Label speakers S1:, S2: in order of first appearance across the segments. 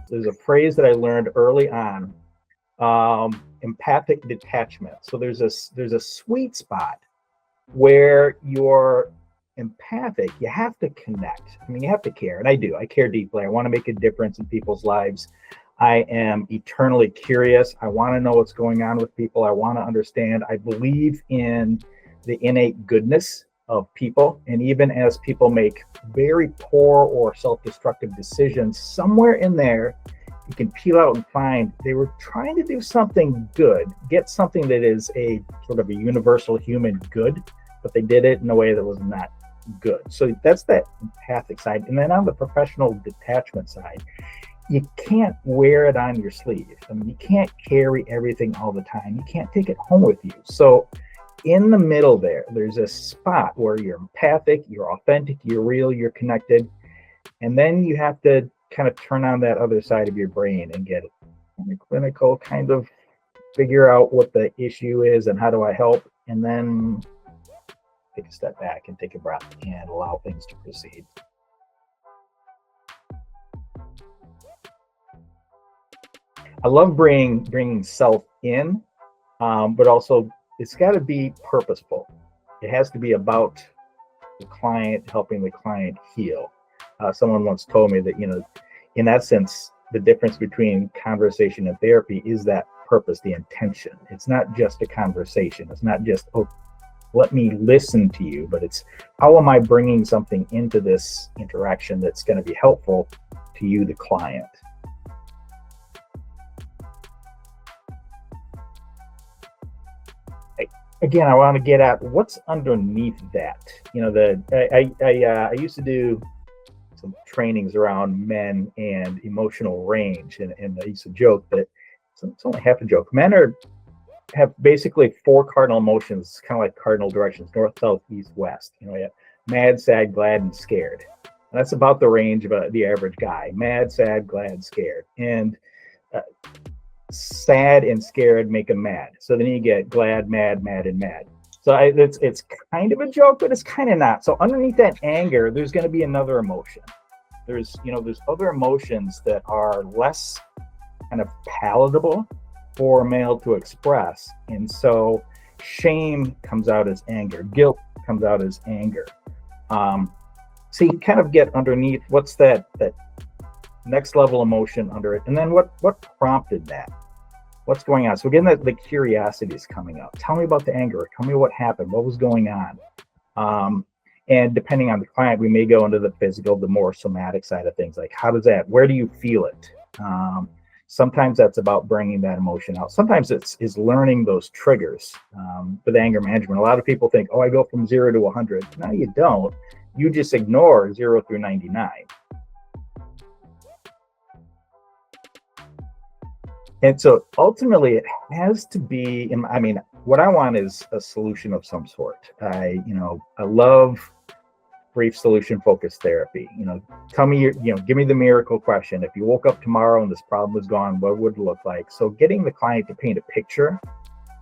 S1: There's a phrase that I learned early on, empathic detachment. So there's a sweet spot where you're empathic. You have to connect. I mean, you have to care, and I do. I care deeply. I want to make a difference in people's lives. I am eternally curious. I want to know what's going on with people. I want to understand. I believe in the innate goodness of people. And even as people make very poor or self-destructive decisions, somewhere in there, you can peel out and find they were trying to do something good, get something that is a sort of a universal human good, but they did it in a way that was not good. So that's that empathic side. And then on the professional detachment side, you can't wear it on your sleeve. I mean, you can't carry everything all the time. You can't take it home with you. So in the middle there's a spot where you're empathic, you're authentic, you're real, you're connected. And then you have to kind of turn on that other side of your brain and get clinical, kind of figure out what the issue is and how do I help, and then take a step back and take a breath and allow things to proceed. I love bringing self in, but also it's got to be purposeful. It has to be about the client, helping the client heal. Someone once told me that, in essence, the difference between conversation and therapy is that purpose, the intention. It's not just a conversation. It's not just, oh, let me listen to you, but it's how am I bringing something into this interaction that's going to be helpful to you, the client. Again, I want to get at what's underneath that. I used to do some trainings around men and emotional range, and I used to joke that it's only half a joke. Men have basically 4 cardinal emotions, kind of like cardinal directions: north, south, east, west. You have mad, sad, glad, and scared. And that's about the range of the average guy: mad, sad, glad, scared. And sad and scared make them mad. So then you get glad, mad, and mad. So it's kind of a joke, but it's kind of not. So underneath that anger, there's going to be another emotion. There's other emotions that are less kind of palatable for a male to express. And so shame comes out as anger. Guilt comes out as anger. So you kind of get underneath what's that next level emotion under it, and then what prompted that? What's going on? So again, the curiosity is coming up. Tell me about the anger. Tell me what happened. What was going on? And depending on the client, we may go into the physical, the more somatic side of things. Like, where do you feel it? Sometimes that's about bringing that emotion out. Sometimes it's learning those triggers. With anger management, a lot of people think, oh, I go from 0 to 100. No, you don't. You just ignore 0 through 99. And so ultimately it has to be, what I want is a solution of some sort. I love brief solution focused therapy. Tell me, give me the miracle question. If you woke up tomorrow and this problem was gone, what would it look like? So getting the client to paint a picture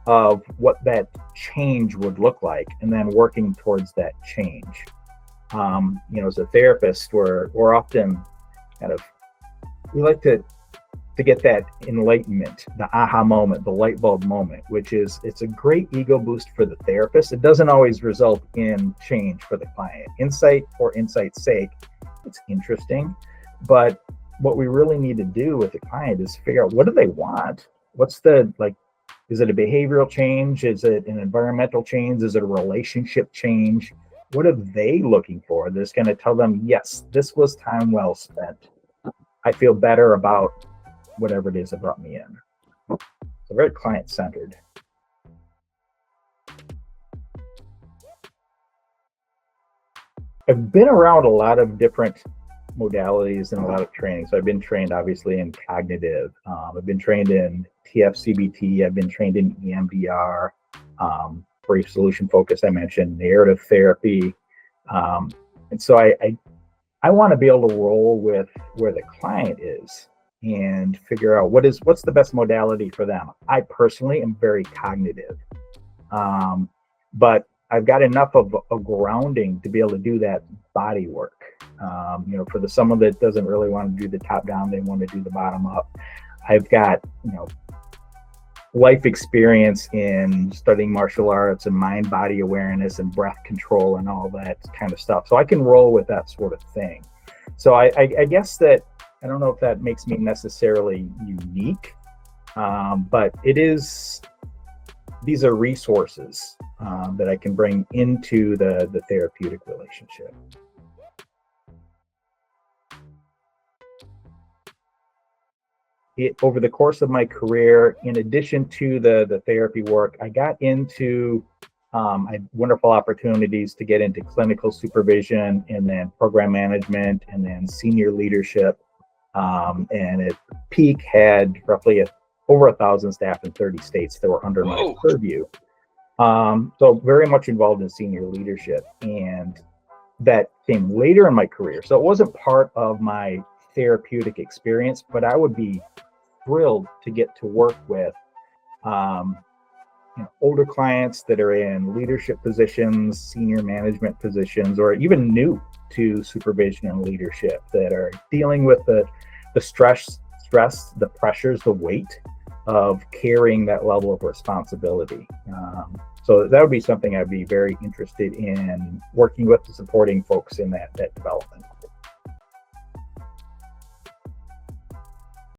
S1: of what that change would look like, and then working towards that change. As a therapist, we're often we like to get that enlightenment, the aha moment, the light bulb moment, which is, it's a great ego boost for the therapist. It doesn't always result in change for the client. Insight for insight's sake, it's interesting, but what we really need to do with the client is figure out, what do they want? What's is it a behavioral change? Is it an environmental change? Is it a relationship change? What are they looking for that's going to tell them, yes, this was time well spent. I feel better about whatever it is that brought me in. So very client-centered. I've been around a lot of different modalities and a lot of training. So I've been trained obviously in cognitive. I've been trained in TF-CBT. I've been trained in EMDR, brief solution focus. I mentioned narrative therapy. And so I want to be able to roll with where the client is and figure out what's the best modality for them. I personally am very cognitive, but I've got enough of a grounding to be able to do that body work. For someone that doesn't really want to do the top down, they want to do the bottom up. I've got, life experience in studying martial arts and mind body awareness and breath control and all that kind of stuff. So I can roll with that sort of thing. So I guess that, I don't know if that makes me necessarily unique, but these are resources that I can bring into the therapeutic relationship. Over the course of my career, in addition to the therapy work, I got into I had wonderful opportunities to get into clinical supervision and then program management and then senior leadership. And at peak had roughly over 1,000 staff in 30 states that were under my purview. So very much involved in senior leadership, and that came later in my career. So it wasn't part of my therapeutic experience, but I would be thrilled to get to work with older clients that are in leadership positions, senior management positions, or even new to supervision and leadership that are dealing with the stress, the pressures, the weight of carrying that level of responsibility. So that would be something I'd be very interested in working with, supporting folks in that development.